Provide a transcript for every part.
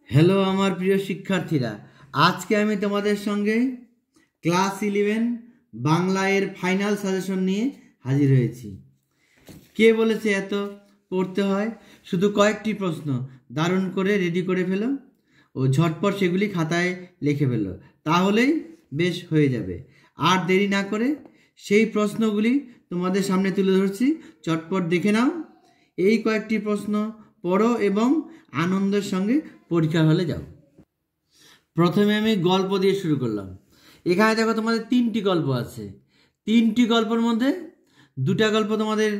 Hello আমার প্রিয় শিক্ষার্থীরা, আজকে আমি তোমাদের সঙ্গে ক্লাস 11 বাংলা এর ফাইনাল সাজেশন নিয়ে হাজির হয়েছি। কে বলেছে এত পড়তে হয়? শুধু কয়েকটি প্রশ্ন দারুণ করে রেডি করে ফেলো ও ঝটপট সেগুলি খাতায় লিখে ফেলো, তাহলেই বেশ হয়ে যাবে। আর দেরি না করে সেই প্রশ্নগুলি তোমাদের সামনে তুলে ধরছি, চটপট দেখে নাও। এই কয়েকটি প্রশ্ন পড়ো এবং আনন্দের সঙ্গে পরীক্ষার হলে যাও। প্রথমে আমি গল্প দিয়ে শুরু করলাম। এখানে দেখো তোমাদের 3টি গল্প আছে। 3টি গল্পের মধ্যে 2টা গল্প তোমাদের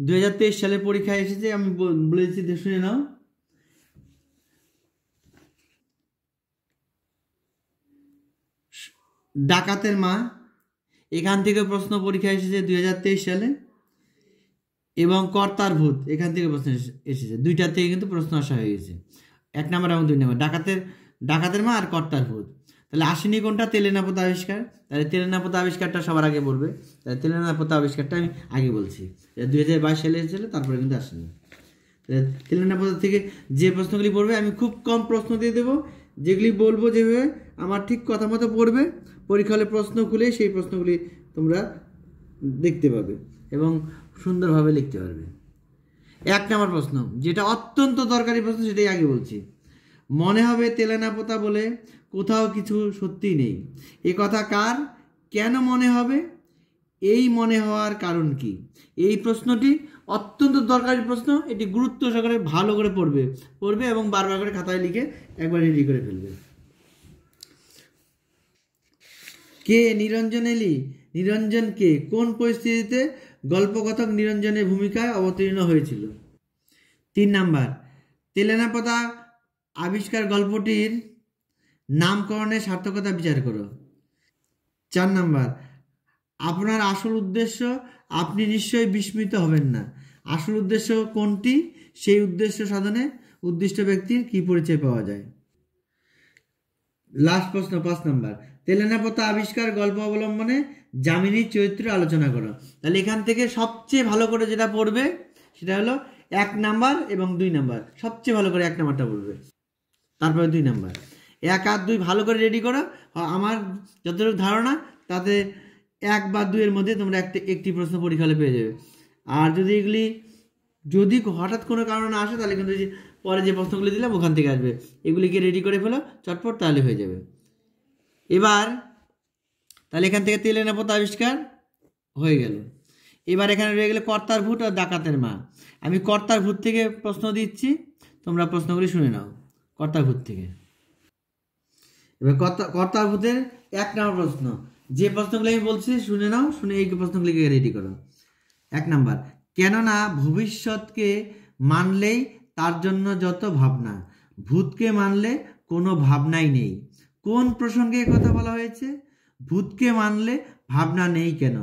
2023 সালে পরীক্ষায় এসেছে, আমি বলেছি শুনে নাও। ডাকাতের মা, এখান থেকে প্রশ্ন পরীক্ষা এসেছে 2023 সালে, এবং কর্তার ভূত, এখান থেকে প্রশ্ন এসেছে। 2টার থেকে কিন্তু প্রশ্ন আসা হয়ে গেছে, 1 নম্বর এবং 2 নম্বর। ডাকাতের মা আর কর্তার ভূত। তাহলে আসেনি কোনটা? তেলেনাপোতা আবিষ্কার। তাহলে তেলেনাপোতা আবিষ্কারটা সবার আগে বলবে। তাহলে তেলেনাপোতা আবিষ্কারটা আমি আগে বলছি, 2022 সালে এসেছিল, তারপরে কিন্তু আসেনি। তেলেনাপোতা থেকে যে প্রশ্নগুলি পড়বে, আমি খুব কম প্রশ্ন দিয়ে দেবো, যেগুলি বলবো যেভাবে আমার ঠিক কথা মতো পড়বে। পরীক্ষা হলে প্রশ্ন খুলে সেই প্রশ্নগুলি তোমরা দেখতে পাবে এবং সুন্দরভাবে লিখতে পারবে। 1 নম্বর প্রশ্ন, যেটা অত্যন্ত দরকারি প্রশ্ন, সেটাই আগে বলছি। মনে হবে তেলেনাপোতা বলে কোথাও কিছু সত্যি নেই, এ কথা কার? কেন মনে হবে? এই মনে হওয়ার কারণ কি? এই প্রশ্নটি অত্যন্ত দরকারি প্রশ্ন। এটি গুরুত্ব সহকারে ভালো করে পড়বে এবং বারবার করে খাতায় লিখে একবার রেডি করে ফেলবে। কে নিরঞ্জন এলি? নিরঞ্জন কে? কোন পরিস্থিতিতে গল্পকথক নিরঞ্জনের ভূমিকায় অবতীর্ণ হয়েছিল? 3 নাম্বার, তেলেনাপোতা আবিষ্কার গল্পটির নামকরণের সার্থকতা বিচার করো। 4 নাম্বার, আপনার আসল উদ্দেশ্য, আপনি নিশ্চয়ই বিস্মিত হবেন না। আসল উদ্দেশ্য কোনটি? সেই উদ্দেশ্য সাধনে উদ্দিষ্ট ব্যক্তির কি পরিচয় পাওয়া যায়? লাস্ট প্রশ্ন 5 নাম্বার, তেলেনাপোতা আবিষ্কার গল্প অবলম্বনে যামিনীর চরিত্র আলোচনা করো। তাহলে এখান থেকে সবচেয়ে ভালো করে যেটা পড়বে সেটা হলো 1 নাম্বার এবং 2 নাম্বার। সবচেয়ে ভালো করে 1 নাম্বারটা পড়বে, তারপরে 2 নাম্বার। 1 আর 2 ভালো করে রেডি করো। আমার যতটুকু ধারণা তাতে 1 বা 2 এর মধ্যে তোমরা একটি প্রশ্ন পরীক্ষা হলে পেয়ে যাবে। আর যদি হঠাৎ কোনো কারণে আসে, তাহলে কিন্তু পরে যে প্রশ্নগুলি দিলাম ওখান থেকে আসবে। এগুলিকে রেডি করে ফেলো চটপট, তাহলে হয়ে যাবে। এবার তাহলে এখান থেকে তেলেনাপোতা আবিষ্কার হয়ে গেল। এবার এখানে রয়ে গেলে কর্তার ভূত আর ডাকাতের মা। আমি কর্তার ভূত থেকে প্রশ্ন দিচ্ছি, তোমরা প্রশ্নগুলি শুনে নাও কর্তার ভূত থেকে। এবার কর্তার ভূতের 1 নম্বর প্রশ্ন, যে প্রশ্নগুলি আমি বলছি শুনে নাও, শুনে এই প্রশ্নগুলিকে রেডি করো। 1 নাম্বার, কেননা ভবিষ্যৎকে মানলেই তার জন্য যত ভাবনা, ভূতকে মানলে কোনো ভাবনাই নেই। কোন প্রসঙ্গে কথা বলা হয়েছে? ভূতকে মানলে ভাবনা নেই কেন?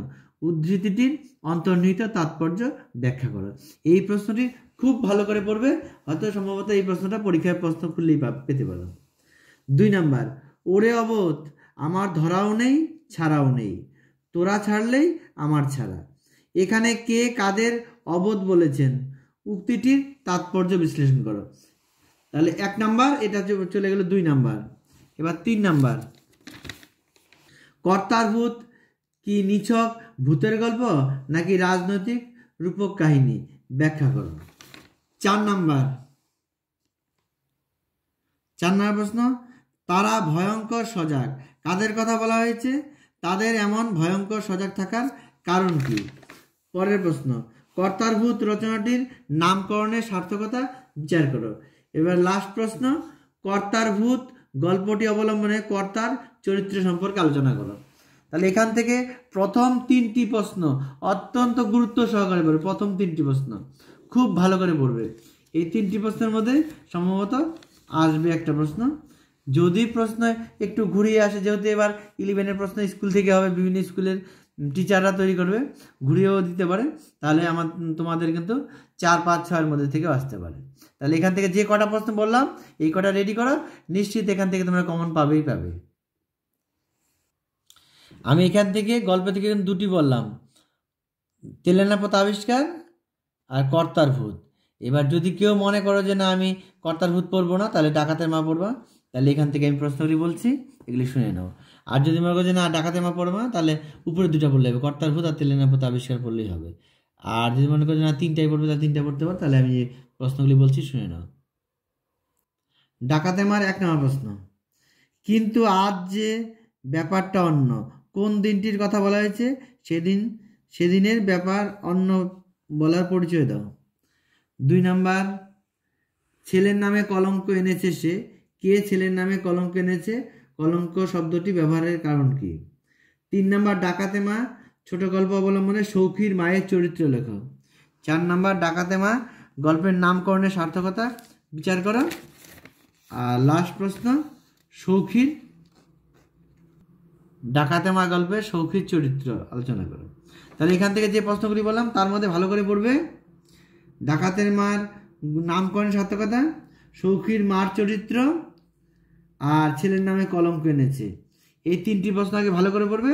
উদ্ধৃতিটির অন্তর্নিহিত তাৎপর্য ব্যাখ্যা করো। এই প্রশ্নটি খুব ভালো করে পড়বে, হয়তো সম্ভবত এই প্রশ্নটা পরীক্ষায় প্রশ্ন খুললেই পেতে পারো। 2 নাম্বার, ওরে অবোধ, আমার ধরাও নেই ছাড়াও নেই, তোরা ছাড়লেই আমার ছাড়া। এখানে কে কাদের অবোধ বলেছেন? উক্তিটির তাৎপর্য বিশ্লেষণ করো। তাহলে 1 নাম্বার এটা চলে গেল 2 নাম্বার। এবার 3 নাম্বার, কর্তার ভূত কি নিছক ভূতের গল্প নাকি রাজনৈতিক রূপক কাহিনী? ব্যাখ্যা করো। 4 নাম্বার প্রশ্ন, তারা ভয়ঙ্কর সজাগ, কাদের কথা বলা হয়েছে? তাদের এমন ভয়ঙ্কর সজাগ থাকার কারণ কি? পরের প্রশ্ন, কর্তার ভূত রচনাটির নামকরণের সার্থকতা বিচার করো। এবার লাস্ট প্রশ্ন, কর্তার ভূত গল্পটি অবলম্বনে কর্তার চরিত্র সম্পর্কে আলোচনা করো। তাহলে এখান থেকে প্রথম 3টি প্রশ্ন অত্যন্ত গুরুত্ব সহকারে পড়বে। প্রথম 3টি প্রশ্ন খুব ভালো করে পড়বে। এই 3টি প্রশ্নের মধ্যে সম্ভবত আসবে একটা প্রশ্ন। যদি প্রশ্ন একটু ঘুরিয়ে আসে, যেহেতু এবার 11-এর প্রশ্ন স্কুল থেকে হবে, বিভিন্ন স্কুলের টিচাররা তৈরি করবে, ঘুরিয়েও দিতে পারে, তাহলে তোমাদের কিন্তু 4, 5, 6-এর মধ্যে থেকেও আসতে পারে। তাহলে এখান থেকে যে কটা প্রশ্ন বললাম এই কটা রেডি করো, নিশ্চিত এখান থেকে তোমরা কমন পাবে। আমি এখান থেকে গল্প থেকে 2টি বললাম, তেলেনাপোতা আবিষ্কার আর কর্তার ভূত। এবার যদি কেউ মনে করো যে না আমি কর্তার ভূত পড়বো না, তাহলে ডাকাতের মা পড়বা। তাহলে এখান থেকে আমি প্রশ্নগুলি বলছি, এগুলি শুনে নাও। আর যদি মনে করো যে না ডাকাতের মা পড়বো না, তাহলে উপরে দুটা পড়লে হবে, কর্তার ভূত আর তেলেনা পোতা আবিষ্কার পড়লেই হবে। আর যদি মনে করো যে না তিনটাই পড়বে, তাহলে তিনটা পড়তে পারো। তাহলে আমি যে প্রশ্নগুলি বলছি শুনে নাও। ডাকাতের মার 1 নম্বর প্রশ্ন, কিন্তু আজ যে ব্যাপারটা অন্য, কোন দিনটির কথা বলা হয়েছে? সেদিনের ব্যাপার অন্য বলার পরিচয় দাও। 2 নাম্বার, ছেলের নামে কলঙ্ক এনেছে সে, কে ছেলের নামে কলঙ্ক এনেছে? কলঙ্ক শব্দটি ব্যবহারের কারণ কি? 3 নাম্বার, ডাকাতে মা ছোট গল্প অবলম্বনে সৌখীর মায়ের চরিত্র লেখো। 4 নাম্বার, ডাকাতে মা গল্পের নামকরণের সার্থকতা বিচার করো। আর লাস্ট প্রশ্ন, সৌখীর ডাকাতে মা গল্পের সৌখীর চরিত্র আলোচনা করো। তাহলে এখান থেকে যে প্রশ্নগুলি বললাম তার মধ্যে ভালো করে পড়বে। ডাকাতের মার নামকরণের সার্থকতা, সৌখীর মার চরিত্র, আর ছেলের নামে কলঙ্ক এনেছে। এই 3টি প্রশ্ন আগে ভালো করে পড়বে,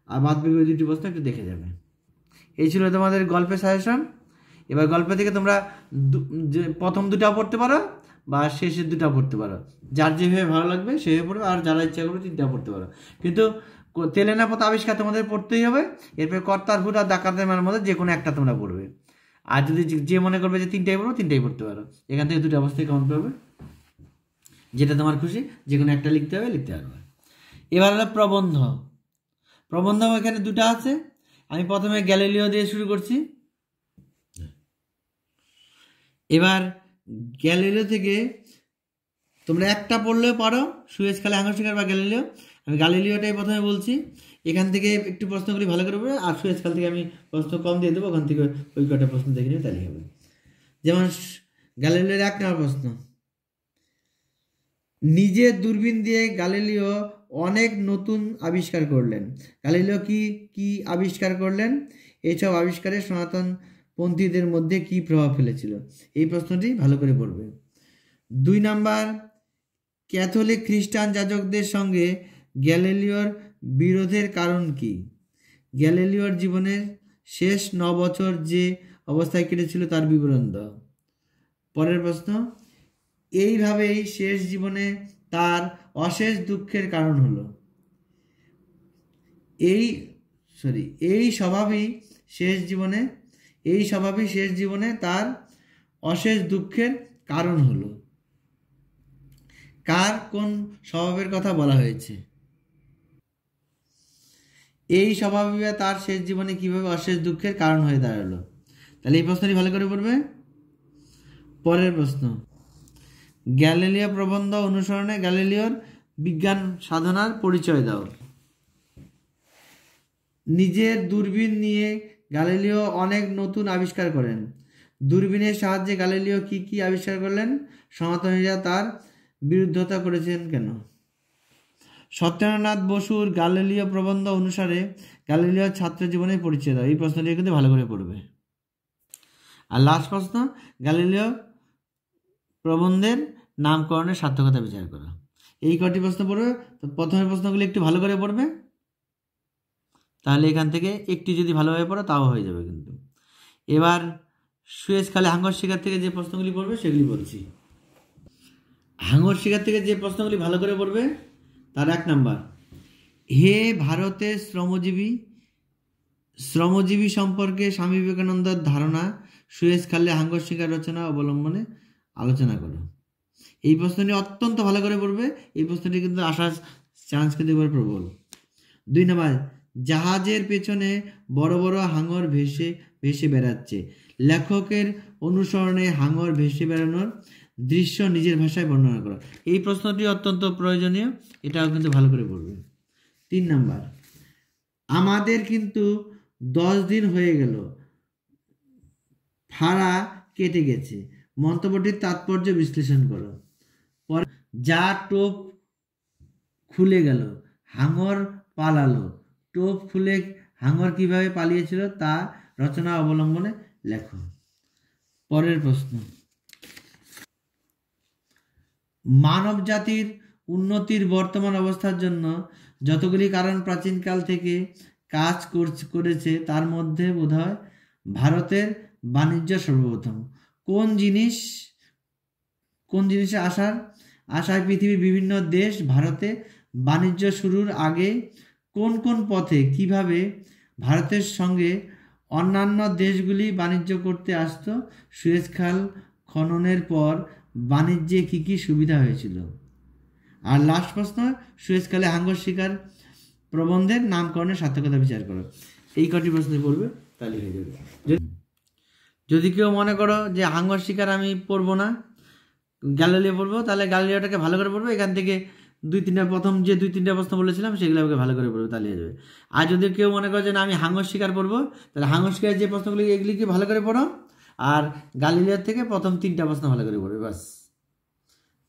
আর বাদ বাকি 2টি প্রশ্ন একটু দেখে যাবে। এই ছিল তোমাদের গল্পের সাজেশন। এবার গল্প থেকে তোমরা প্রথম 2টা পড়তে পারো বা শেষের 2টা পড়তে পারো, যার যেভাবে ভালো লাগবে সেভাবে পড়বে। আর যারা ইচ্ছা করবে 3টা পড়তে পারো, কিন্তু তেলেনা পোতা আবিষ্কার তোমাদের পড়তেই হবে। এরপরে কর্তার ভূত আর ডাকাতের মার মধ্যে যে কোনো একটা তোমরা পড়বে। আর যদি যে মনে করবে যে 3টাই পড়বো, 3টাই পড়তে পারো। এখান থেকে 2টা অবস্থায় কাউন্ট করবে, যেটা তোমার খুশি, যে কোনো একটা লিখতে হবে, লিখতে পারবে। এবার হলো প্রবন্ধ। প্রবন্ধ এখানে 2টা আছে। আমি প্রথমে গ্যালিলিও দিয়ে শুরু করছি। এবার গ্যালিলিও থেকে তোমরা একটা পড়লেও পারো, সুয়েজ খালে আবিষ্কার বা গ্যালিলিও। আমি গ্যালিলিওটাই প্রথমে বলছি। এখান থেকে একটু প্রশ্নগুলি ভালো করে পড়বে, আর সুয়েজ খাল থেকে আমি প্রশ্ন কম দিয়ে দেবো, ওখান থেকে ওই কটা প্রশ্ন দেখে নিবে, তাহলেই হবে। যেমন গ্যালিলিওর 1 নম্বর প্রশ্ন, নিজের দূরবীন দিয়ে গ্যালিলিও অনেক নতুন আবিষ্কার করলেন। গ্যালিলিও কি কি আবিষ্কার করলেন? এইসব আবিষ্কারে সনাতনপন্থীদের মধ্যে কি প্রভাব ফেলেছিল? এই প্রশ্নটি ভালো করে পড়বে। 2 নাম্বার, ক্যাথলিক খ্রিস্টান যাজকদের সঙ্গে গ্যালিলিওর বিরোধের কারণ কি? গ্যালিলিওর জীবনের শেষ 9 বছর যে অবস্থায় কেটেছিল তার বিবরণ দাও। পরের প্রশ্ন, এইভাবেই শেষ জীবনে তার অশেষ দুঃখের কারণ হলো। এই স্বভাবই শেষ জীবনে তার অশেষ দুঃখের কারণ হলো। কার কোন স্বভাবের কথা বলা হয়েছে? এই স্বভাবই তার শেষ জীবনে কিভাবে অশেষ দুঃখের কারণ হয়ে দাঁড়ালো। তাহলে এই প্রশ্নটি ভালো করে পড়বে। পরের প্রশ্ন, গ্যালিলিও প্রবন্ধ অনুসরণে গ্যালিলিওর বিজ্ঞান সাধনার পরিচয় দাও। নিজের দূরবীন নিয়ে গ্যালিলিও অনেক নতুন আবিষ্কার করেন। দূরবীনের সাহায্যে গ্যালিলিও কি কি আবিষ্কার করলেন? সনাতনীরা তার বিরোধিতা করেছেন কেন? সত্যেন্দ্রনাথ বসুর গ্যালিলিও প্রবন্ধ অনুসারে গ্যালিলিওর ছাত্র জীবনের পরিচয় দাও। এই প্রশ্নটি কিন্তু ভালো করে পড়বে। আর লাস্ট প্রশ্ন, গ্যালিলিও প্রবন্ধের নামকরণের সার্থকতা বিচার করা। এই কটি প্রশ্ন পড়বে। তো প্রথমের প্রশ্নগুলি একটু ভালো করে পড়বে, তাহলে এখান থেকে একটি যদি ভালোভাবে পড়ো তাও হয়ে যাবে কিন্তু। এবার সুয়েজ খালে হাঙ্গর শিকার থেকে যে প্রশ্নগুলি পড়বে সেগুলি বলছি। হাঙ্গর শিকার থেকে যে প্রশ্নগুলি ভালো করে পড়বে তার 1 নাম্বার, হে ভারতের শ্রমজীবী সম্পর্কে স্বামী বিবেকানন্দের ধারণা সুয়েজ খালে হাঙ্গর শিকার রচনা অবলম্বনে আলোচনা করো। এই প্রশ্নটি অত্যন্ত ভালো করে পড়বে। এই প্রশ্নটি কিন্তু আসার চান্স কিন্তু এবার প্রবল। 2 নাম্বার, জাহাজের পেছনে বড় বড় হাঙর ভেসে ভেসে বেড়াচ্ছে। লেখকের অনুসরণে হাঙর ভেসে বেড়ানোর দৃশ্য নিজের ভাষায় বর্ণনা করো। এই প্রশ্নটি অত্যন্ত প্রয়োজনীয়, এটাও কিন্তু ভালো করে পড়বে। 3 নাম্বার, আমাদের কিন্তু 10 দিন হয়ে গেল, ফাড়া কেটে গেছে। মন্তব্যটির তাৎপর্য বিশ্লেষণ করো। যা টোপ খুলে গেল, হাঙর পালালো। টোপ খুলে হাঙর কিভাবে পালিয়েছিল তা রচনা অবলম্বনে লেখো। পরের প্রশ্ন, মানব জাতির উন্নতির বর্তমান অবস্থার জন্য যতগুলি কারণ প্রাচীনকাল থেকে কাজ করেছে তার মধ্যে বোধহয় ভারতের বাণিজ্য সর্বপ্রথম। কোন জিনিসের আশায় পৃথিবীর বিভিন্ন দেশ ভারতে বাণিজ্য শুরুর আগে কোন কোন পথে কিভাবে ভারতের সঙ্গে অন্যান্য দেশগুলি বাণিজ্য করতে আসতো, সুয়েজ খাল খননের পর বাণিজ্যে কী কী সুবিধা হয়েছিল। আর লাস্ট প্রশ্ন, সুয়েজ খালে হাঙ্গর শিকার প্রবন্ধের নামকরণের সার্থকতা বিচার করো। এই কটি প্রশ্ন পড়বে, তাহলে হয়ে যাবে। যদি কেউ মনে করো যে হাঙ্গর শিকার আমি পড়বো না, গ্যালিলিও পড়বো, তাহলে গ্যালিলিওটাকে ভালো করে পড়বো। এখান থেকে প্রথম যে 2-3টা প্রশ্ন বলেছিলাম সেগুলো আমাকে ভালো করে পড়বো, তাহলে হয়ে যাবে। আর যদি কেউ মনে করো যে না আমি হাঙ্গর শিকার পড়বো, তাহলে হাঙ্গর শিকারের যে প্রশ্নগুলি এগুলিকে ভালো করে পড়ো, আর গ্যালিলিওর থেকে প্রথম 3টা প্রশ্ন ভালো করে পড়বে, বাস।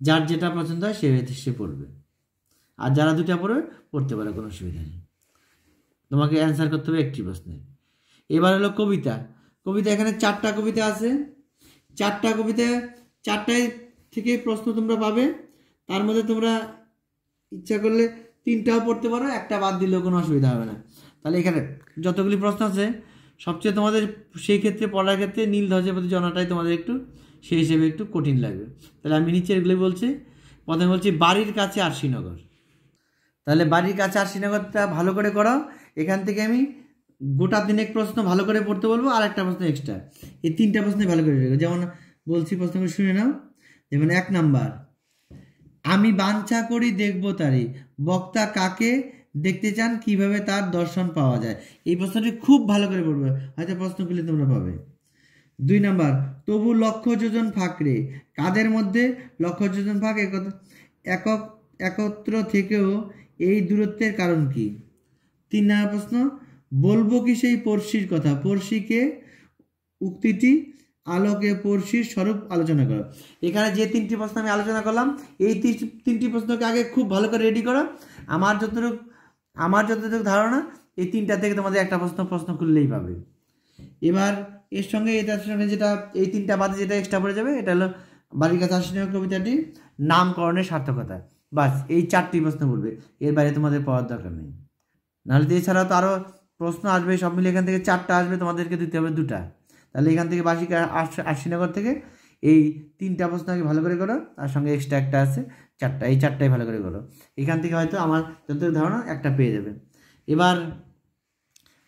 যার যেটা পছন্দ হয় সে পড়বে, আর যারা 2টা পড়বে পড়তে পারে, কোনো অসুবিধা নেই। তোমাকে অ্যান্সার করতে হবে একটি প্রশ্নে। এবার হলো কবিতা। এখানে 4টা কবিতা আছে। 4টা কবিতা, 4টায় থেকে প্রশ্ন তোমরা পাবে। তার মধ্যে তোমরা ইচ্ছা করলে 3টাও পড়তে পারো, একটা বাদ দিলেও কোনো অসুবিধা হবে না। তাহলে এখানে যতগুলি প্রশ্ন আছে, সবচেয়ে তোমাদের সেই ক্ষেত্রে পড়ার ক্ষেত্রে নীলধ্বজের প্রতি জানাটাই তোমাদের একটু সেই হিসেবে একটু কঠিন লাগবে। তাহলে আমি নিচে এগুলি বলছি। প্রথমে বলছি বাড়ির কাছে আরশিনগর। তাহলে বাড়ির কাছে আরশিনগরটা ভালো করে করো। এখান থেকে আমি গোটা দিনেক প্রশ্ন ভালো করে পড়তে বলবো, আর একটা প্রশ্ন এক্সট্রা। এই 3টা প্রশ্ন ভালো করে রেখো। যেমন বলছি, প্রশ্নগুলো শুনে নাও। যেমন 1 নাম্বার, আমি বাঞ্ছা করি দেখব তারি, বক্তা কাকে দেখতে চান, কিভাবে তার দর্শন পাওয়া যায়। এই প্রশ্নটি খুব ভালো করে পড়বে, হয়তো প্রশ্নগুলি তোমরা পাবে। 2 নাম্বার, তবু লক্ষ যোজন ফাঁকরে, কাদের মধ্যে লক্ষ যোজন ফাঁক একত্র থেকেও এই দূরত্বের কারণ কি। 3 নাম্বার প্রশ্ন, বলবো কি সেই পড়শির কথা, পড়শিকে উক্তিটি আলোকে পড়শির স্বরূপ আলোচনা করো। এখানে যে 3টি প্রশ্ন আমি আলোচনা করলাম, এই 3টি প্রশ্নকে আগে খুব ভালো করে রেডি করো। আমার যতটুকু ধারণা, এই 3টা থেকে তোমাদের একটা প্রশ্ন করলেই পাবে। এবার এটার সঙ্গে যেটা এই 3টা বাদে যেটা এক্সট্রা পড়ে যাবে, এটা হলো বাড়ির কাছে আরশিনগর কবিতাটি নামকরণের সার্থকতা। বাস, এই 4টি প্রশ্ন পড়বে, এর বাইরে তোমাদের পড়ার দরকার নেই। নাহলে এছাড়াও তো আরও প্রশ্ন আসবে, সব মিলে এখান থেকে 4টা আসবে, তোমাদেরকে দিতে হবে 2টা। তাহলে এখান থেকে বার্ষিক আরশিনগর থেকে এই 3টা প্রশ্ন আগে ভালো করে করো, তার সঙ্গে এক্সট্রা একটা আছে 4টা, এই 4টাই ভালো করে করো। এখান থেকে হয়তো আমার যতটুকু ধারণা একটা পেয়ে যাবে। এবার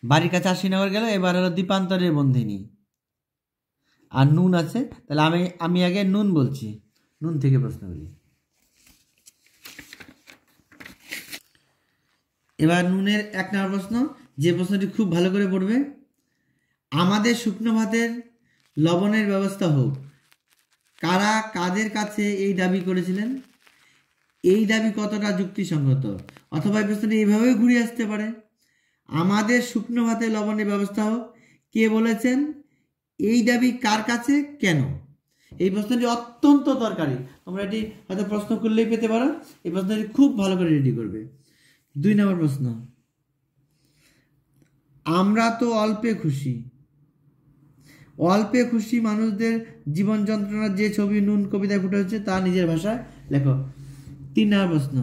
বাড়ির কাছে আরশিনগর গেল। এবার হলো দীপান্তরের বন্দিনী, আর নুন আছে। তাহলে আমি আগে নুন বলছি, নুন থেকে প্রশ্নগুলি। এবার নুনের 1 নম্বর প্রশ্ন, যে প্রশ্নটি খুব ভালো করে পড়বে, আমাদের শুকনো ভাতের লবণের ব্যবস্থা হোক, কারা কাদের কাছে এই দাবি করেছিলেন, এই দাবি কতটা যুক্তিসঙ্গত। অথবা এই প্রশ্নটি এইভাবেও ঘুরে আসতে পারে, আমাদের শুকনো ভাতে লবণের ব্যবস্থা হোক, কে বলেছেন, এই দাবি কার কাছে, কেন। এই প্রশ্নটি অত্যন্ত দরকারি, তোমরা এটি হয়তো প্রশ্ন করলেই পেতে পারো। এই প্রশ্নটি খুব ভালো করে রেডি করবে। 2 নম্বর প্রশ্ন, আমরা তো অল্পে খুশি মানুষদের জীবন যন্ত্রণার যে ছবি নুন কবিতায় ফুটে হচ্ছে তা নিজের ভাষায় লেখো। 3 নম্বর প্রশ্ন,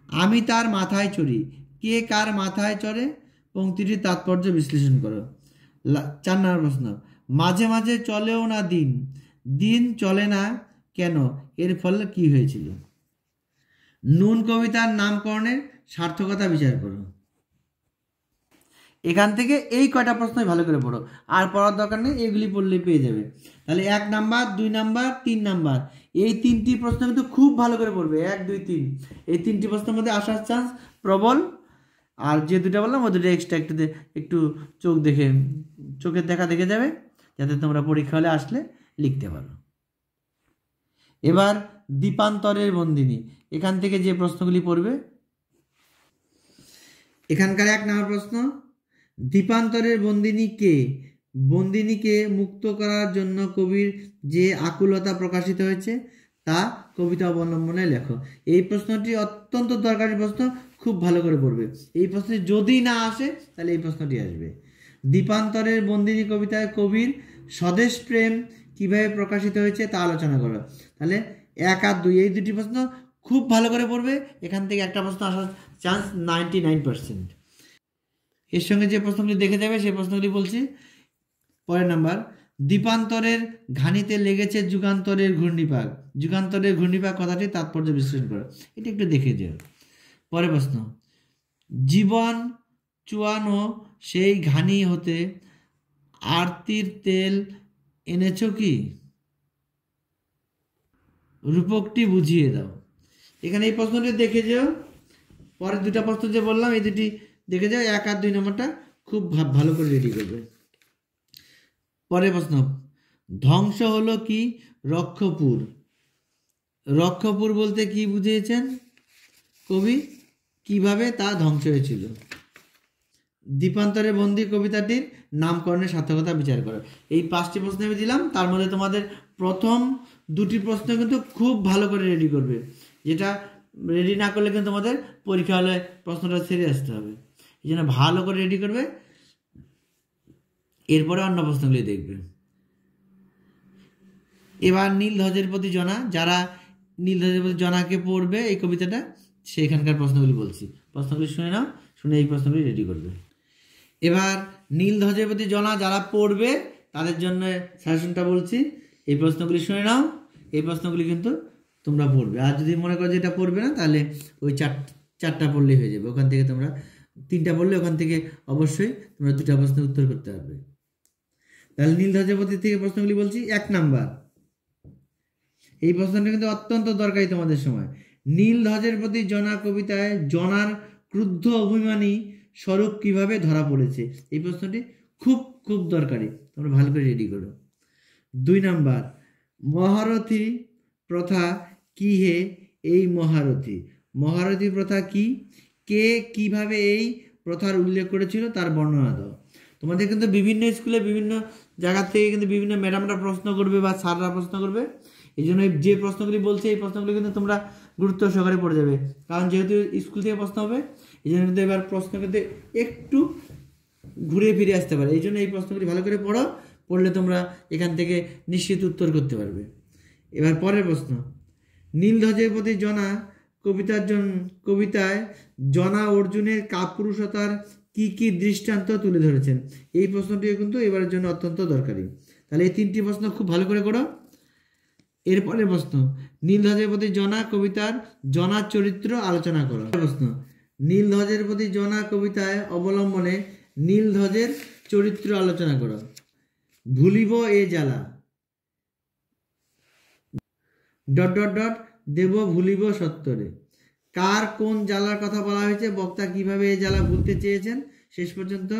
আমি তার মাথায় চড়ি, কে কার মাথায় চড়ে, পংক্তিটির তাৎপর্য বিশ্লেষণ করো। 4 নম্বর প্রশ্ন, মাঝে মাঝে চলেও না দিন চলে না কেন, এর ফলে কি হয়েছিল। নুন কবিতার নামকরণের সার্থকতা বিচার করো। এখান থেকে এই কয়টা প্রশ্নই ভালো করে পড়ো, আর পড়ার দরকার নেই, এগুলি পড়লে পেয়ে যাবে। তাহলে 1 নাম্বার, 2 নাম্বার, 3 নাম্বার, এই 3টি প্রশ্ন কিন্তু খুব ভালো করে পড়বে। 1, 2, 3 এই 3টি প্রশ্নের মধ্যে আসার চান্স প্রবল। আর যে 2টা বললাম ওই 2টা এক্সট্রা একটু চোখের দেখা দেখে যাবে, যাতে তোমরা পরীক্ষা হলে আসলে লিখতে পারো। এবার দীপান্তরের বন্দিনী, এখান থেকে যে প্রশ্নগুলি পড়বে, এখানকার 1 নম্বর প্রশ্ন, দীপান্তরের বন্দিনীকে মুক্ত করার জন্য কবির যে আকুলতা প্রকাশিত হয়েছে তা কবিতা অবলম্বনে লেখো। এই প্রশ্নটি অত্যন্ত দরকারি প্রশ্ন, খুব ভালো করে পড়বে। এই প্রশ্নটি যদি না আসে তাহলে এই প্রশ্নটি আসবে। দীপান্তরের বন্দিনী কবিতায় কবির স্বদেশ প্রেম কিভাবে প্রকাশিত হয়েছে তা আলোচনা করো। তাহলে 1 আর 2 এই 2টি প্রশ্ন খুব ভালো করে পড়বে। এখান থেকে একটা প্রশ্ন আসার চান্স 99%। এর সঙ্গে যে প্রশ্নগুলি দেখে যাবে সেই প্রশ্নগুলি বলছি। পরের নাম্বার, দ্বীপান্তরের ঘানিতে লেগেছে যুগান্তরের ঘূর্ণিপাক। যুগান্তরের ঘূর্ণিপাক কথাটি তাৎপর্য বিশ্লেষণ করো। এটা একটু দেখে যাও। পরের প্রশ্ন, জীবন চুয়ানো সেই ঘানি হতে আরতির তেল এনেছো কি? রূপকটি বুঝিয়ে দাও। এখানে এই প্রশ্নটি দেখে যাও। পরের দুটা প্রশ্ন যে বললাম এই দুটি দেখে যাও, 1 আর 2 নম্বরটা খুব ভালো করে রেডি করবে। পরের প্রশ্ন, ধ্বংস হলো কি রক্ষপুর? রক্ষপুর বলতে কি বুঝিয়েছেন কবি? কিভাবে তা ধ্বংস হয়েছিল? দ্বীপান্তরে বন্দি কবিতাটির নামকরণের সার্থকতা বিচার করো। এই 5টি প্রশ্ন আমি দিলাম, তার মধ্যে তোমাদের প্রথম 2টি প্রশ্ন কিন্তু খুব ভালো করে রেডি করবে। যেটা রেডি না করলে কিন্তু তোমাদের পরীক্ষা হলে প্রশ্নটা সেরে আসতে হবে। এই জন্য ভালো করে রেডি করবে, এরপরে অন্য প্রশ্নগুলি দেখবে। এবার নীলধ্বজের প্রতি জনা, যারা নীলধ্বজের প্রতি জনাকে পড়বে এই কবিতাটা, সেখানকার প্রশ্নগুলি বলছি, প্রশ্নগুলি শুনে নাও, শুনে এই প্রশ্নগুলি রেডি করবে। এবার নীলধ্বজের প্রতি জনা যারা পড়বে তাদের জন্য সাজেশনটা বলছি, এই প্রশ্নগুলি শুনে নাও। এই প্রশ্নগুলি কিন্তু তোমরা পড়বে, আর যদি মনে করো যে এটা পড়বে না তাহলে ওই চারটা পড়লেই হয়ে যাবে। ওখান থেকে তোমরা 3টা পড়লে ওখান থেকে অবশ্যই তোমরা 2টা প্রশ্নের উত্তর করতে পারবে। তাহলে নীলধ্বজের প্রতি থেকে প্রশ্নগুলি বলছি। 1 নাম্বার, এই প্রশ্নটা কিন্তু অত্যন্ত দরকারি তোমাদের সময়। নীলধ্বজের প্রতি জনা কবিতায় জনার ক্রুদ্ধ অভিমানী স্বরূপ কিভাবে ধরা পড়েছে? এই প্রশ্নটি খুব খুব দরকারি, তোমরা ভালো করে রেডি করো। 2 নাম্বার, মহারথী প্রথা কি হে এই মহারথী? মহারথী প্রথা কি? কে কিভাবে এই প্রথার উল্লেখ করেছিল তার বর্ণনা দাও। তোমাদের কিন্তু বিভিন্ন স্কুলে বিভিন্ন জায়গা থেকে কিন্তু বিভিন্ন ম্যাডামরা প্রশ্ন করবে বা স্যাররা প্রশ্ন করবে। এই জন্য যে প্রশ্নগুলি বলছে এই প্রশ্নগুলি কিন্তু তোমরা গুরুত্ব সহকারে পড়ে যাবে, কারণ যেহেতু স্কুল থেকে প্রশ্ন হবে এই জন্য কিন্তু এবার প্রশ্ন কিন্তু একটু ঘুরে ফিরে আসতে পারে। এই জন্য এই প্রশ্নগুলি ভালো করে পড়ো, পড়লে তোমরা এখান থেকে নিশ্চিত উত্তর করতে পারবে। এবার পরের প্রশ্ন, নীলধ্বজের প্রতি জনা কবিতায় জনা অর্জুনের কাপুরুষতার কি কি দৃষ্টান্ত তুলে ধরেছেন? এই প্রশ্নটিও কিন্তু এবারের জন্য অত্যন্ত দরকারি। তাহলে এই 3টি প্রশ্ন খুব ভালো করে করো। এরপরে প্রশ্ন, নীলধ্বজের প্রতি জনা কবিতার জনার চরিত্র আলোচনা করো। প্রশ্ন, নীলধ্বজের প্রতি জনা কবিতায় অবলম্বনে নীলধ্বজের চরিত্র আলোচনা করো। ভুলিব এ জ্বালা দেব ভুলিব সত্তরে। কার কোন জ্বালার কথা বলা হয়েছে? বক্তা কিভাবে এই জ্বালা ভুলতে চেয়েছেন, শেষ পর্যন্ত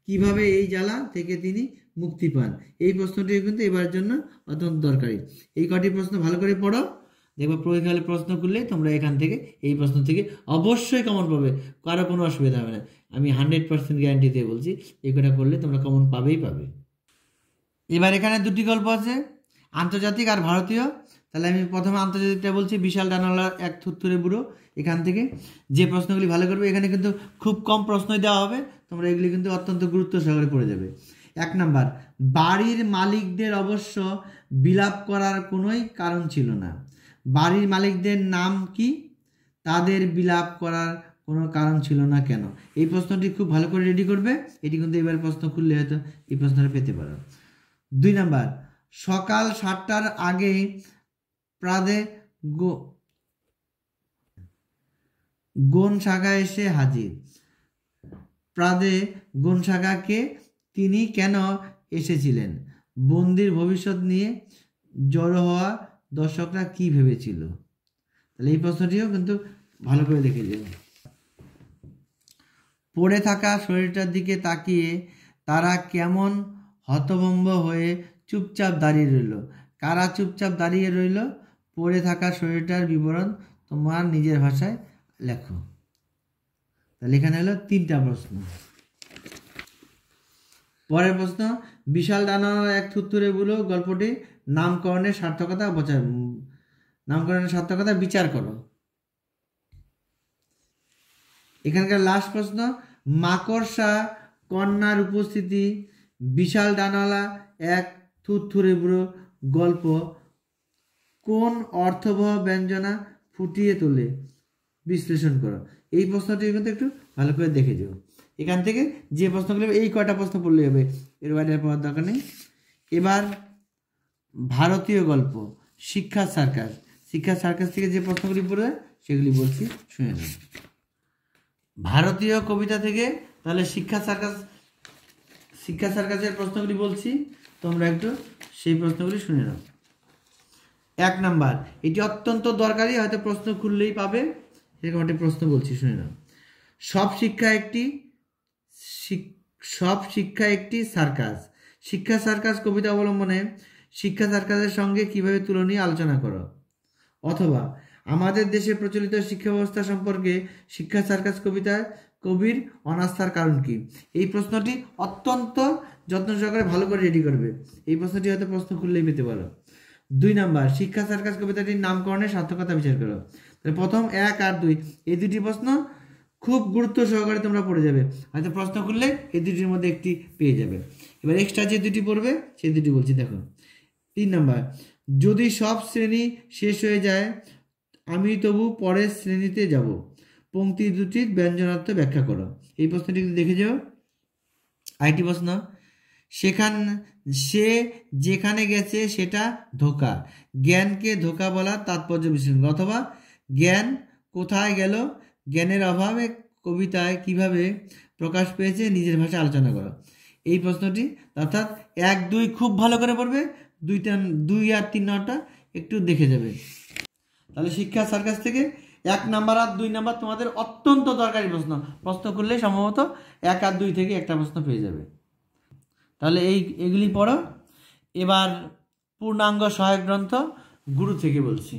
কিভাবে এই জ্বালা থেকে তিনি মুক্তি পান। এই প্রশ্নটি কিন্তু এবারের জন্য অত্যন্ত দরকারি। এই কটি প্রশ্ন ভালো করে পড়ো, দেখবো পরীক্ষায় প্রশ্ন করলে তোমরা এখান থেকে এই প্রশ্ন থেকে অবশ্যই কমন পাবে, কারো কোনো অসুবিধা হবে না। আমি 100% গ্যারান্টি দিয়ে বলছি, এই কটা করলে তোমরা কমন পাবেই পাবে। এবার এখানে 2টি গল্প আছে, আন্তর্জাতিক আর ভারতীয়। তাহলে আমি প্রথমে আন্তর্জাতিকটা বলছি। বিশাল ডানাওয়ালা এক থুরথুরে বুড়ো, এখান থেকে যে প্রশ্নগুলি ভালো করবে, এখানে কিন্তু খুব কম প্রশ্নই দেওয়া হবে, তোমরা এগুলি কিন্তু অত্যন্ত গুরুত্ব সহকারে পড়ে যাবে। 1 নাম্বার, বাড়ির মালিকদের অবশ্য বিলাপ করার কোনোই কারণ ছিল না। বাড়ির মালিকদের নাম কি? তাদের বিলাপ করার কোনো কারণ ছিল না কেন? এই প্রশ্নটি খুব ভালো করে রেডি করবে, এটি কিন্তু এবার প্রশ্ন খুললে হয়তো এই প্রশ্নটা পেতে পারো। 2 নাম্বার, সকাল 7টার আগে প্রাদে গোনসাগা এসে হাজির। প্রাদে গোনসাগাকে তিনি কেন এসেছিলেন? বন্দির ভবিষ্যৎ নিয়ে জড়ো হওয়া দর্শকরা কি ভেবেছিল? তাহলে এই প্রশ্নটিও কিন্তু ভালো করে দেখে যাবে। পড়ে থাকা শরীরটার দিকে তাকিয়ে তারা কেমন হতভম্ব হয়ে চুপচাপ দাঁড়িয়ে রইল? কারা চুপচাপ দাঁড়িয়ে রইল? পড়ে থাকা শরীরটার বিবরণ তোমার নিজের ভাষায় লেখো। তাহলে এখানে হলো 3টা প্রশ্ন। পরের প্রশ্ন, বিশাল ডানাওয়ালা এক থুরথুরে বুড়ো গল্পটি নামকরণের সার্থকতা বিচার করো। এখানকার লাস্ট প্রশ্ন, মাকড়সা কন্যার উপস্থিতি বিশাল ডানাওয়ালা এক থুরথুরে বুড়ো গল্প কোন অর্থবহ ব্যঞ্জনা ফুটিয়ে তোলে? বিশ্লেষণ করো। এই প্রশ্নটি কিন্তু একটু ভালো করে দেখে যাও। এখান থেকে যে প্রশ্নগুলো, এই কয়টা প্রশ্ন পড়লেই হবে, এর বাইরে পড়ার দরকার নেই। এবার ভারতীয় গল্প, শিক্ষা সার্কাস। শিক্ষা সার্কাস থেকে যে প্রশ্নগুলি পড়বে সেগুলি বলছি, শুনে নেব। ভারতীয় কবিতা থেকে তাহলে শিক্ষা সার্কাসের প্রশ্নগুলি বলছি, তোমরা একটু সেই প্রশ্নগুলি শুনে নাও। 1 নাম্বার, এটি অত্যন্ত দরকারি, হয়তো প্রশ্ন খুললেই পাবে, এরকম একটি প্রশ্ন বলছি, শুনে নাও। সব শিক্ষা একটি সার্কাস। শিক্ষা সার্কাস কবিতা অবলম্বনে শিক্ষা সার্কাসের সঙ্গে কিভাবে তুলনীয় আলোচনা করো। অথবা আমাদের দেশে প্রচলিত শিক্ষা ব্যবস্থা সম্পর্কে শিক্ষা সার্কাস কবিতায় কবির অনাস্থার কারণ কি। এই প্রশ্নটি অত্যন্ত যত্ন সহকারে ভালো করে রেডি করবে, এই প্রশ্নটি হয়তো প্রশ্ন খুললেই পেতে পারো। 2 নাম্বার, শিক্ষা সার্কাস কবিতাটির নামকরণের সার্থকতা বিচার করো। তাহলে প্রথম 1 আর 2 এই দুটি প্রশ্ন খুব গুরুত্ব সহকারে তোমরা পড়ে যাবে, হয়তো প্রশ্ন করলে এই দুটির মধ্যে একটি পেয়ে যাবে। এবার এক্সট্রা যে দুটি পড়বে সেই দুটি বলছি, দেখো। 3 নাম্বার, যদি সব শ্রেণী শেষ হয়ে যায় আমি তবু পরের শ্রেণীতে যাব, পংক্তি দুটির ব্যঞ্জনার্থ ব্যাখ্যা করো। এই প্রশ্নটি কিন্তু দেখে যাও। আরেকটি প্রশ্ন, সে যেখানে গেছে সেটা ধোঁকা, জ্ঞানকে ধোঁকা বলার তাৎপর্য বিশ্লেষণ। অথবা জ্ঞান কোথায় গেল, জ্ঞানের অভাবে কবিতায় কিভাবে প্রকাশ পেয়েছে, নিজের ভাষায় আলোচনা করো। এই প্রশ্নটি অর্থাৎ 1, 2 খুব ভালো করে পড়বে, 2 আর 3 নাম্বারটা একটু দেখে যাবে। তাহলে শিক্ষা সার্কাস থেকে 1 নাম্বার আর 2 নাম্বার তোমাদের অত্যন্ত দরকারি প্রশ্ন করলে সম্ভবত 1 আর 2 থেকে একটা প্রশ্ন পেয়ে যাবে। তাহলে এগুলি পড়ো। এবার পূর্ণাঙ্গ সহায়ক গ্রন্থ গুরু থেকে বলছি,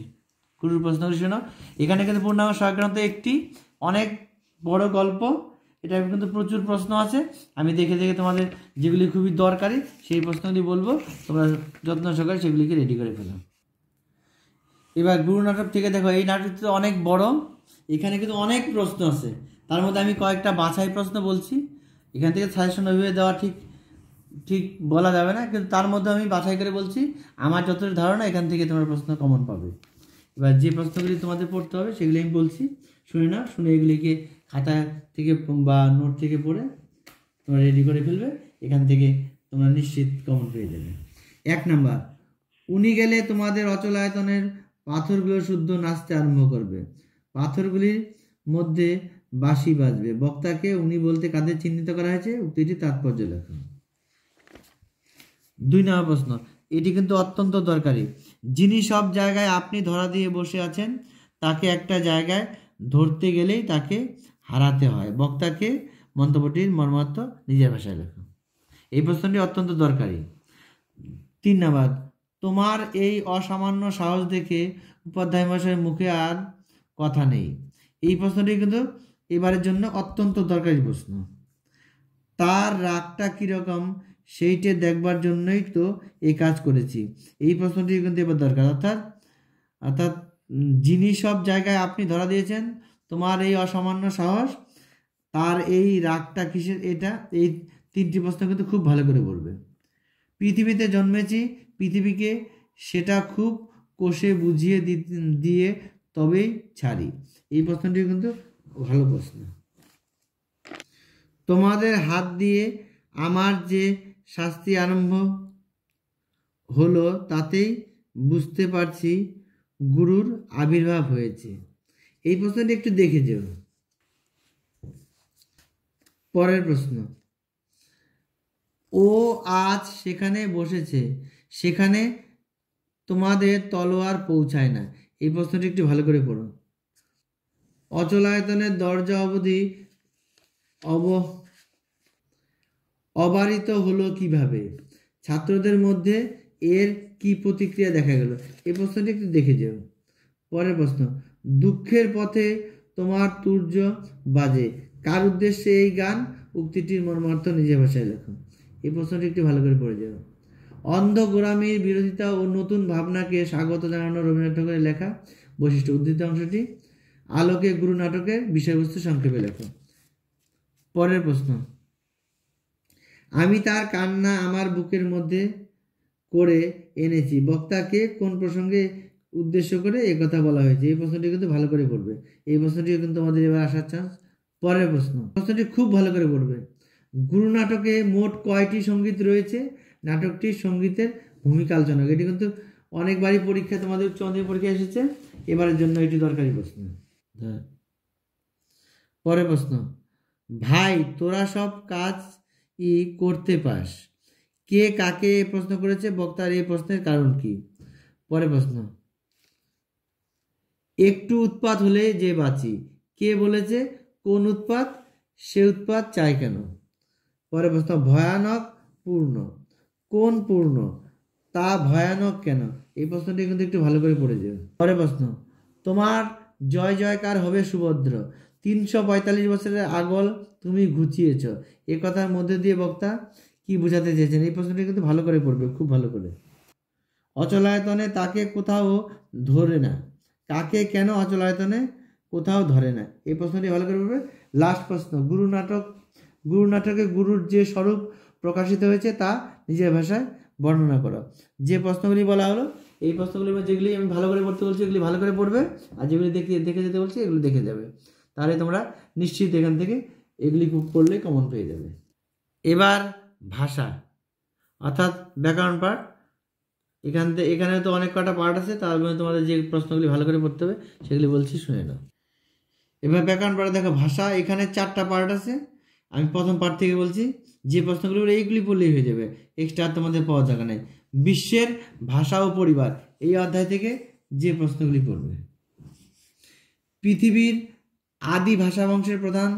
গুরুর প্রশ্নগুলি শোনো। এখানে কিন্তু পূর্ণাঙ্গ সহায়ক গ্রন্থ একটি অনেক বড় গল্প, এটা কিন্তু প্রচুর প্রশ্ন আছে। আমি দেখে তোমাদের যেগুলি খুবই দরকারি সেই প্রশ্নগুলি বলবো, তোমরা যত্ন সহকারে সেগুলিকে রেডি করে ফেলো। এবার গুরু নাটক থেকে দেখো, এই নাটকটি তো অনেক বড়, এখানে কিন্তু অনেক প্রশ্ন আছে, তার মধ্যে আমি কয়েকটা বাছাই প্রশ্ন বলছি। এখান থেকে সাজেশন ওইভাবে দেওয়া ঠিক বলা যাবে না, কিন্তু তার মধ্যে আমি বাছাই করে বলছি, আমার যতটা ধারণা এখান থেকে তোমার প্রশ্ন কমন পাবে। এবার যে প্রশ্নগুলি তোমাদের পড়তে হবে সেগুলি আমি বলছি, শুনে নাও। শুনে এগুলিকে খাতা থেকে বা নোট থেকে পড়ে তোমরা রেডি করে ফেলবে, এখান থেকে তোমরা নিশ্চিত কমন পেয়ে যাবে। 1 নাম্বার, উনি গেলে তোমাদের অচলায়তনের পাথরগুলো শুদ্ধ নাচতে আরম্ভ করবে, পাথরগুলির মধ্যে বাঁশি বাজবে, বক্তাকে উনি বলতে কাদের চিহ্নিত করা হয়েছে, উক্তিটি তাৎপর্য লেখো। 2 নম্বর প্রশ্ন, এটি কিন্তু অত্যন্ত দরকারি। যিনি সব জায়গায় আপনি ধরা দিয়ে বসে আছেন, তাকে একটা জায়গায় ধরতে গেলেই তাকে হারাতে হয়, বক্তাকে মন্তব্যটির মর্মার্থ নিজের ভাষায় লেখো। এই প্রশ্নটি অত্যন্ত দরকারি। 3 নাম্বার, তোমার এই অসামান্য সাহস দেখে উপাধ্যায় মশাইয়ের মুখে আর কথা নেই। এই প্রশ্নটি কিন্তু এবারের জন্য অত্যন্ত দরকারি প্রশ্ন। তার রাগটা কীরকম সেইটা দেখবার জন্যই তো এই কাজ করেছি। এই প্রশ্নটি কিন্তু এবার দরকার। অর্থাৎ যিনি সব জায়গায় আপনি ধরা দিয়েছেন, তোমার এই অসামান্য সাহস, তার এই রাগটা কিসের, এটা এই 3টি প্রশ্ন কিন্তু খুব ভালো করে বলবে। পৃথিবীতে জন্মেছি, পৃথিবীকে সেটা খুব কষে বুঝিয়ে দিয়ে তবেই ছাড়ি। এই প্রশ্নটি কিন্তু ভালো প্রশ্ন। তোমাদের হাত দিয়ে আমার যে শাস্তি আরম্ভ হলো তাতেই বুঝতে পারছি গুরুর আবির্ভাব হয়েছে। এই প্রশ্নটি একটু দেখে যাও। পরের প্রশ্ন, ও আজ সেখানে বসেছে, সেখানে তোমাদের তলোয়ার পৌঁছায় না। এই প্রশ্নটি একটু ভালো করে পড়ো। অচলায়তনের দরজা অবধি অবারিত হলো কিভাবে, ছাত্রদের মধ্যে এর কি প্রতিক্রিয়া দেখা গেল। এই প্রশ্নটি একটু দেখে যাও। পরের প্রশ্ন, দুঃখের পথে তোমার তুর্য বাজে, কার উদ্দেশ্যে এই গান, উক্তিটির মর্মার্থ নিজের ভাষায় লেখো। এই প্রশ্নটি একটু ভালো করে পড়ে যাও। অন্ধ গোড়ামির বিরোধিতা ও নতুন ভাবনাকে স্বাগত জানানো রবীন্দ্রনাথ ঠাকুরের লেখা বৈশিষ্ট্য। উদ্ধৃত অংশটি আলোকে গুরু নাটকের বিষয়বস্তু সংক্ষেপে লেখো। পরের প্রশ্ন, আমি তার কান্না আমার বুকের মধ্যে করে এনেছি, বক্তাকে কোন প্রসঙ্গে উদ্দেশ্য করে এই কথা বলা হয়েছে। এই প্রশ্নটি কিন্তু ভালো করে পড়বে, এই প্রশ্নটি কিন্তু আমাদের এবার আসার চান্স। পরের প্রশ্নটি খুব ভালো করে পড়বে। গুরু নাটকে মোট কয়টি সঙ্গীত রয়েছে, নাটকটি সঙ্গীতের ভূমিকা আলোচনা করো। এটি কিন্তু অনেকবারই পরীক্ষা, তোমাদের উচ্চ মাধ্যমিক পরীক্ষা এসেছে, এবারের জন্য এটি দরকারি প্রশ্ন। হ্যাঁ, পরের প্রশ্ন, ভাই তোরা সব কাজ করতে পাস, কে কাকে প্রশ্ন করেছে, বক্তার এই প্রশ্নের কারণ কি? পরের প্রশ্ন, একটু উৎপাত হলে যে বাঁচি, কে বলেছে, কোন উৎপাত, সে উৎপাত চাই কেন? পরের প্রশ্ন, ভয়ানক পূর্ণ, কোন পূর্ণ, তা ভয়ানক কেন? এই প্রশ্নটি কিন্তু একটু ভালো করে পড়ে যাবে। পরের প্রশ্ন, তোমার জয় জয়কার হবে সুভদ্র, 345 বছরের আগল তুমি ঘুচিয়েছ, এ কথার মধ্যে দিয়ে বক্তা কি বোঝাতে চেয়েছেন? এই প্রশ্নটি কিন্তু ভালো করে পড়বে, খুব ভালো করে। অচলায়তনে তাকে কোথাও ধরে না, কাকে কেন অচলায়তনে কোথাও ধরে না? এই প্রশ্নটি ভালো করে পড়বে। লাস্ট প্রশ্ন, গুরু নাটকে গুরুর যে স্বরূপ প্রকাশিত হয়েছে তা নিজের ভাষায় বর্ণনা করো। যে প্রশ্নগুলি বলা হলো, এই প্রশ্নগুলি যেগুলি আমি ভালো করে পড়তে বলছি এগুলি ভালো করে পড়বে, আর যেগুলি দেখে যেতে বলছি এগুলি দেখে যাবে, তাহলে তোমরা নিশ্চিত এখান থেকে এগুলি পড়লে কমন পেয়ে যাবে। এবার ভাষা অর্থাৎ ব্যাকরণ পার্ট, এখানে তো অনেক কটা পার্ট আছে, তার মধ্যে তোমাদের যে প্রশ্নগুলি ভালো করে পড়তে হবে সেগুলি বলছি, শুনে নাও। এবার ব্যাকরণ পার্টে দেখো, ভাষা এখানে 4টা পার্ট আছে। আমি প্রথম পার্ট থেকে বলছি, যে প্রশ্নগুলি এইগুলি পড়লেই হয়ে যাবে, এক্সট্রা তোমাদের পাওয়ার জায়গা নেই। বিশ্বের ভাষা ও পরিবার, এই অধ্যায় থেকে যে প্রশ্নগুলি পড়বে। পৃথিবীর আদি ভাষা বংশের প্রধান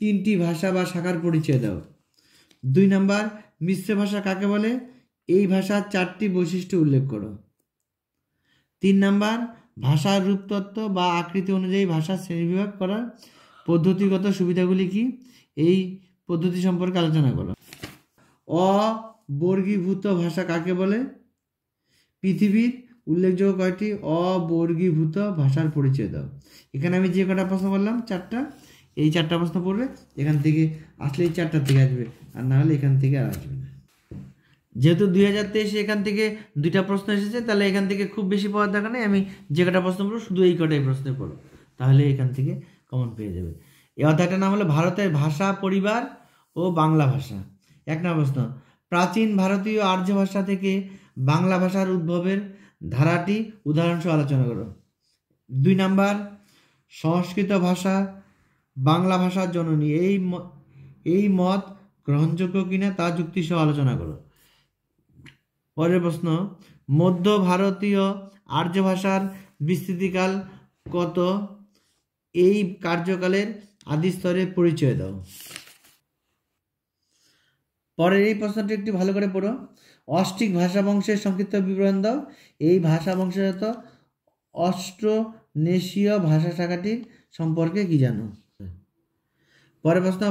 3টি ভাষা বা শাখার পরিচয় দাও। 2 নম্বর, মিশ্র ভাষা কাকে বলে, এই ভাষার 4টি বৈশিষ্ট্য উল্লেখ করো। 3 নম্বর, ভাষার রূপতত্ত্ব বা আকৃতি অনুযায়ী ভাষার শ্রেণীবিভাগ করার পদ্ধতিগত সুবিধাগুলি কি, এই পদ্ধতি সম্পর্কে আলোচনা করো। অবর্গীভূত ভাষা কাকে বলে, পৃথিবীর উল্লেখযোগ্য কয়েকটি অবর্গীভূত ভাষার পরিচয় দাও। এখানে আমি যে কটা প্রশ্ন বললাম 4টা, এই 4টা প্রশ্ন পড়বে, এখান থেকে আসলে এই 4টা থেকে আসবে, আর না হলে এখান থেকে আর আসবে না। যেহেতু 2023 এখান থেকে 2টা প্রশ্ন এসেছে, তাহলে এখান থেকে খুব বেশি পাওয়ার দরকার নেই, আমি যে কটা প্রশ্ন পড়বো শুধু এই কটাই প্রশ্নে পড়ো, তাহলে এখান থেকে কমন পেয়ে যাবে। এই অধ্যায়টার নাম হলো ভারতের ভাষা, পরিবার ও বাংলা ভাষা। 1 নম্বর প্রশ্ন, প্রাচীন ভারতীয় আর্য ভাষা থেকে বাংলা ভাষার উদ্ভবের ধারাটি উদাহরণসহ আলোচনা করো। 2 নম্বর, সংস্কৃত ভাষা বাংলা ভাষার জননী, এই মত গ্রহণযোগ্য কিনা তা যুক্তিসহ আলোচনা করো। পরের প্রশ্ন, মধ্য ভারতীয় আর্য ভাষার বিস্তৃতিকাল কত, এই কার্যকালের আদি স্তরের পরিচয় দাও। পরের এই প্রশ্নটি একটু ভালো করে পড়ো। অস্ট্রিক ভাষা বংশের সংক্ষিপ্ত বিবরণ দাও, এই ভাষা বংশজাত অস্ট্রোনেশীয় ভাষা শাখাটির সম্পর্কে কি জানো? পরের প্রশ্ন,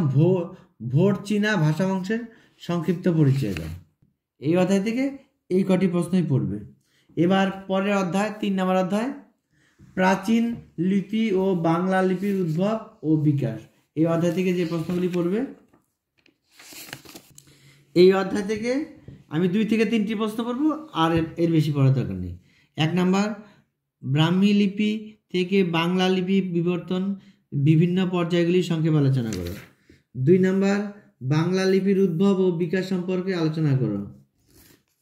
ভোট চীনা ভাষা বংশের সংক্ষিপ্ত পরিচয় দাও। এই অধ্যায় থেকে এই কটি প্রশ্নই পড়বে। এবার পরের অধ্যায় 3 নম্বর অধ্যায়, প্রাচীন লিপি ও বাংলা লিপির উদ্ভব ও বিকাশ। এই অধ্যায় থেকে যে প্রশ্নগুলি পড়বে, এই অধ্যায় থেকে আমি 2 থেকে 3টি প্রশ্ন পড়বো, আর এর বেশি পড়ার দরকার নেই। 1 নম্বর, ব্রাহ্মী লিপি থেকে বাংলা লিপি বিবর্তন বিভিন্ন পর্যায়গুলি সংক্ষেপে আলোচনা করো। 2 নম্বর, বাংলা লিপির উদ্ভব ও বিকাশ সম্পর্কে আলোচনা করো।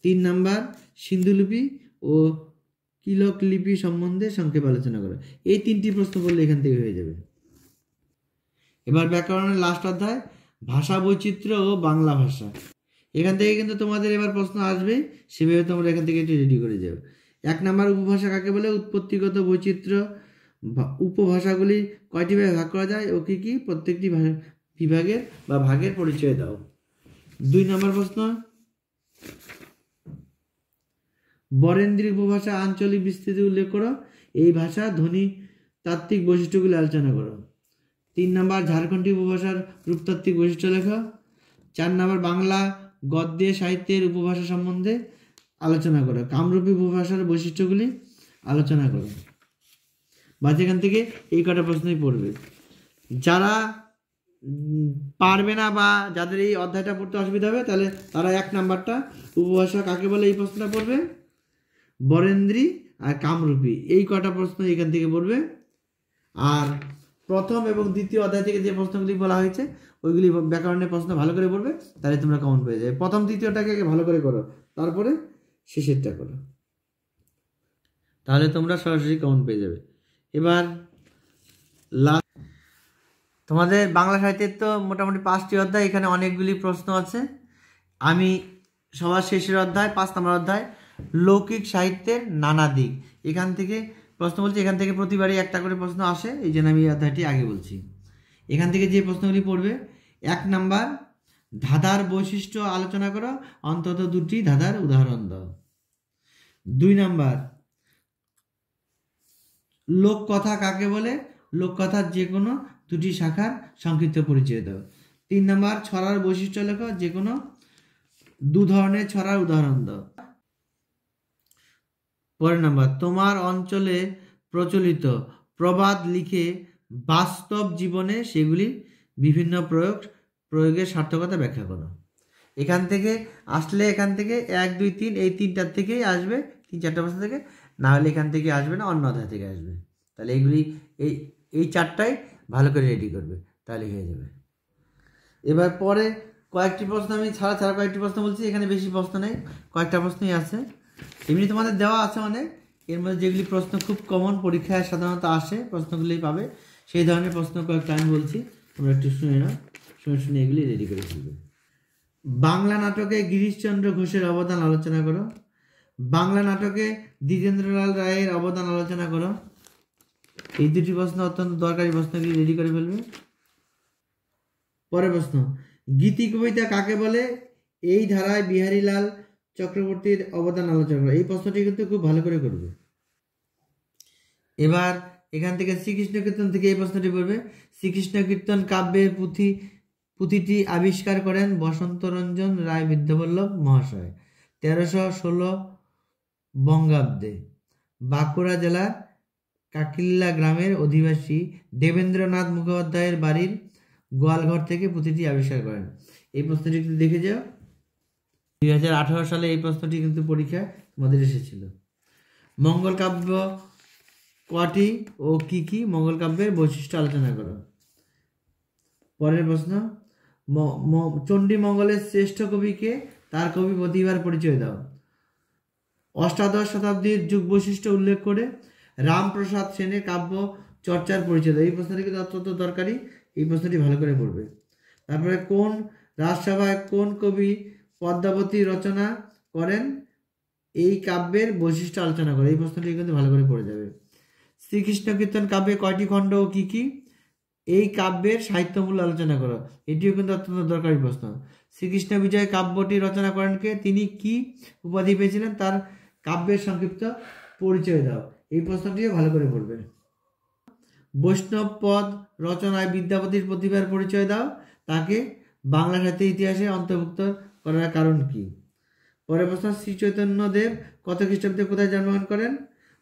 3 নম্বর, সিন্ধু লিপি ও কিলক লিপি সম্বন্ধে সংক্ষেপে আলোচনা করো। এই 3টি প্রশ্ন করলে এখান থেকে হয়ে যাবে। এবার ব্যাকরণের লাস্ট অধ্যায়, ভাষা বৈচিত্র্য ও বাংলা ভাষা। এখান থেকে কিন্তু তোমাদের এবার প্রশ্ন আসবে, সেভাবে তোমরা এখান থেকে একটু রেডি করে যাও। 1 নম্বর, উপভাষা কাকে বলে, উৎপত্তিগত বৈচিত্র্য, উপভাষাগুলি কয়টি ভাগে ভাগ করা যায় ও কি কি, প্রত্যেকটি বিভাগের বা ভাগের পরিচয় দাও। 2 নম্বর প্রশ্ন, বরেন্দ্রী উপভাষা আঞ্চলিক বিস্তৃতি উল্লেখ করো, এই ভাষা ধ্বনি তাত্ত্বিক বৈশিষ্ট্যগুলি আলোচনা করো। 3 নম্বর, ঝাড়খণ্ডী উপভাষার রূপতাত্ত্বিক বৈশিষ্ট্য লেখো। 4 নম্বর, বাংলা গদ্যে সাহিত্যের উপভাষা সম্বন্ধে আলোচনা করো, কামরূপী উপভাষার বৈশিষ্ট্যগুলি আলোচনা করো। বাস এখান থেকে এই কটা প্রশ্নই পড়বে। যারা পারবে না বা যাদের এই অধ্যায়টা পড়তে অসুবিধা হবে, তাহলে তারা 1 নাম্বারটা উপভাষা কাকে বলে এই প্রশ্নটা পড়বে, বরেন্দ্রী আর কামরূপী, এই কটা প্রশ্ন এখান থেকে পড়বে। আর প্রথম এবং দ্বিতীয় অধ্যায় থেকে যে প্রশ্নগুলি বলা হয়েছে ওইগুলি ব্যাকরণের প্রশ্ন ভালো করে পড়বে, তাহলে তোমরা কমন পেয়ে যাবে। প্রথম দ্বিতীয়টাকে ভালো করে করো, তারপরে শেষেরটা করো, তাহলে তোমরা সরাসরি কমন পেয়ে যাবে। এবার তোমাদের বাংলা সাহিত্যের তো মোটামুটি 5টি অধ্যায়, এখানে অনেকগুলি প্রশ্ন আছে। আমি সবার শেষের অধ্যায় 5 নম্বর অধ্যায় লৌকিক সাহিত্যের নানা দিক, এখান থেকে প্রশ্ন বলছি। এখান থেকে প্রতিবারই একটা করে প্রশ্ন আসে, এই জন্য আমি এই অধ্যায়টি আগে বলছি। এখান থেকে যে প্রশ্নগুলি পড়বে, 1 নাম্বার ধাঁধার বৈশিষ্ট্য আলোচনা করো, অন্তত 2টি ধাঁধার উদাহরণ দাও। 2 নাম্বার লোককথা কাকে বলে, লোককথার যে কোনো 2টি শাখার সংক্ষিপ্ত পরিচয় দাও। 3 নাম্বার ছড়ার বৈশিষ্ট্য লেখো, যে কোনো 2 ধরনের ছড়ার উদাহরণ দাও। পরের নাম্বার তোমার অঞ্চলে প্রচলিত প্রবাদ লিখে বাস্তব জীবনে সেগুলি বিভিন্ন প্রয়োগের সার্থকতা ব্যাখ্যা করো। এখান থেকে আসলে এখান থেকে 1, 2, 3 এই 3টার থেকেই আসবে, 3-4টা প্রশ্ন থেকে, না হলে এখান থেকে আসবে না, অন্য অধ্যায় থেকে আসবে। তাহলে এইগুলি এই 4টাই ভালো করে রেডি করবে, তাহলে হয়ে যাবে। এবার পরে কয়েকটি প্রশ্ন আমি ছাড়া কয়েকটি প্রশ্ন বলছি, এখানে বেশি প্রশ্ন নেই, কয়েকটা প্রশ্নই আছে। এমনি তোমাদের দেওয়া আছে অনেক, এর মধ্যে যেগুলি প্রশ্ন খুব কমন পরীক্ষায় সাধারণত আসে, প্রশ্নগুলি পাবে, সেই ধরনের প্রশ্ন কয়েকটা আমি বলছি, তোমরা একটু শুনে নাও, শুনে এগুলি রেডি করে ফেলবে। বাংলা নাটকে গিরিশচন্দ্র ঘোষের অবদান আলোচনা করো। বাংলা নাটকে দ্বিজেন্দ্রলাল রায়ের অবদান আলোচনা করো। এই 2টি প্রশ্ন অত্যন্ত দরকারি, প্রশ্নগুলি রেডি করে ফেলবে। পরের প্রশ্ন গীতি কবিতা কাকে বলে, এই ধারায় বিহারীলাল চক্রবর্তীর অবদান আলোচনা করো। এই প্রশ্নটি কিন্তু খুব ভালো করে করবে। এবার এখান থেকে শ্রীকৃষ্ণ কীর্তন থেকে এই প্রশ্নটি পড়বে। শ্রীকৃষ্ণ কীর্তন কাব্যের পুঁথিটি আবিষ্কার করেন বসন্তরঞ্জন রায় বিদ্যাবল্লভ মহাশয় 1316 বঙ্গাব্দে। বাঁকুড়া জেলার কাকিল্লা গ্রামের অধিবাসী দেবেন্দ্রনাথ মুখোপাধ্যায়ের বাড়ির গোয়ালঘর থেকে পুঁথিটি আবিষ্কার করেন। এই প্রশ্নটি কিন্তু দেখে যাও, 2018 সালে এই প্রশ্নটি কিন্তু পরীক্ষায় তোমাদের এসেছিল। মঙ্গল কাব্য কটি ও কি কি, মঙ্গল কাব্যের বৈশিষ্ট্য আলোচনা করো। পরের প্রশ্ন চণ্ডী মঙ্গলের শ্রেষ্ঠ কবিকে, তার কবি প্রতিভার পরিচয় দাও। অষ্টাদশ শতাব্দীর যুগ বৈশিষ্ট্য উল্লেখ করে রামপ্রসাদ সেনের কাব্য চর্চার পরিচয় দাও। এই প্রশ্নটি কিন্তু অত্যন্ত দরকারি, এই প্রশ্নটি ভালো করে পড়বে। তারপরে কোন রাজসভায় কোন কবি পদ্মাবতী রচনা করেন, এই কাব্যের বৈশিষ্ট্য আলোচনা করে। এই প্রশ্নটি কিন্তু ভালো করে পড়ে যাবে। শ্রীকৃষ্ণ কীর্তন কাব্যে কয়টি খণ্ড ও কি কি, এই কাব্যের সাহিত্যমূল্য আলোচনা করো। এটিও কিন্তু অত্যন্ত দরকারি প্রশ্ন। শ্রীকৃষ্ণ বিজয় কাব্যটি রচনা করেন কে, তিনি কি উপাধি পেয়েছিলেন, তার কাব্যের সংক্ষিপ্ত পরিচয় দাও। এই প্রশ্নটিও ভালো করে পড়বে। বৈষ্ণব পদ রচনায় বিদ্যাপতির প্রতিভার পরিচয় দাও, তাকে বাংলা সাহিত্যের ইতিহাসে অন্তর্ভুক্ত করার কারণ কি। পরের প্রশ্ন শ্রী চৈতন্যদেব কত খ্রিস্টাব্দে কোথায় জন্মগ্রহণ করেন,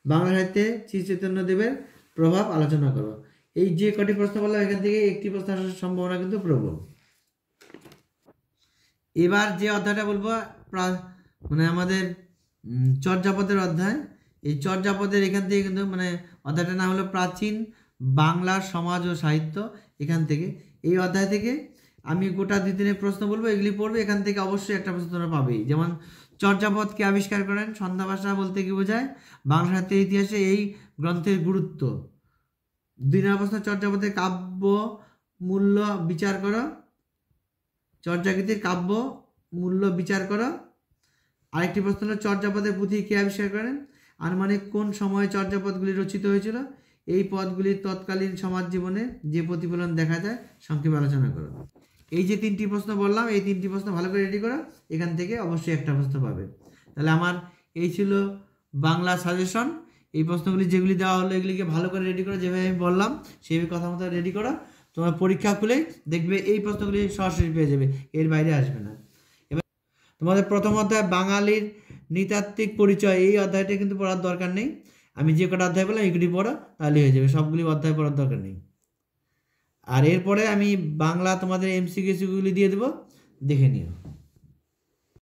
বাংলা সাহিত্যে শ্রী চৈতন্যদেবের প্রভাব আলোচনা করো। এই যে কটি প্রশ্ন বললাম, এখান থেকে একটি প্রশ্ন আসার সম্ভাবনা কিন্তু প্রবল। এবার যে অধ্যায়টা বলবো মানে আমাদের চর্যাপদের অধ্যায়। এই চর্যাপদের এখান থেকে কিন্তু মানে অধ্যায়টা না হলো প্রাচীন বাংলার সমাজ ও সাহিত্য। এখান থেকে এই অধ্যায় থেকে আমি গোটা 2-3 প্রশ্ন বলবো, এগুলি পড়বে, এখান থেকে অবশ্যই একটা প্রশ্ন তোমরা পাবেই। যেমন চর্যাপদকে আবিষ্কার করেন, সন্ধ্যা ভাষা বলতে কি বোঝায়, বাংলা সাহিত্যের ইতিহাসে এই গ্রন্থের গুরুত্ব। 2 নম্বর প্রশ্ন চর্যাপদের কাব্য মূল্য বিচার করো, চর্যাকৃতির কাব্য মূল্য বিচার করো। আরেকটি প্রশ্ন হলো চর্যাপদের পুঁথি কে আবিষ্কার করেন, আনুমানিক কোন সময়ে চর্যাপদগুলি রচিত হয়েছিল, এই পদগুলির তৎকালীন সমাজ জীবনে যে প্রতিফলন দেখা যায় সংক্ষেপে আলোচনা করো। এই যে 3টি প্রশ্ন বললাম, এই 3টি প্রশ্ন ভালো করে রেডি করো, এখান থেকে অবশ্যই একটা প্রশ্ন পাবে। তাহলে আমার এই ছিল বাংলা সাজেশন। এই প্রশ্নগুলি যেগুলি দেওয়া হলো এগুলিকে ভালো করে রেডি করো, যেভাবে আমি বললাম সেইভাবে কথা মতো রেডি করো। তোমার পরীক্ষা খুলে দেখবে এই প্রশ্নগুলি সরাসরি পেয়ে যাবে, এর বাইরে আসবে না। এবার তোমাদের প্রথম অধ্যায় বাঙালির নৃতাত্ত্বিক পরিচয়, এই অধ্যায়টা কিন্তু পড়ার দরকার নেই। আমি যে কটা অধ্যায় বললাম এগুলি পড়ো, তাহলে হয়ে যাবে, সবগুলি অধ্যায় পড়ার দরকার নেই। আর এরপরে আমি বাংলা তোমাদের MCQ গুলি দিয়ে দেবো, দেখে নিও।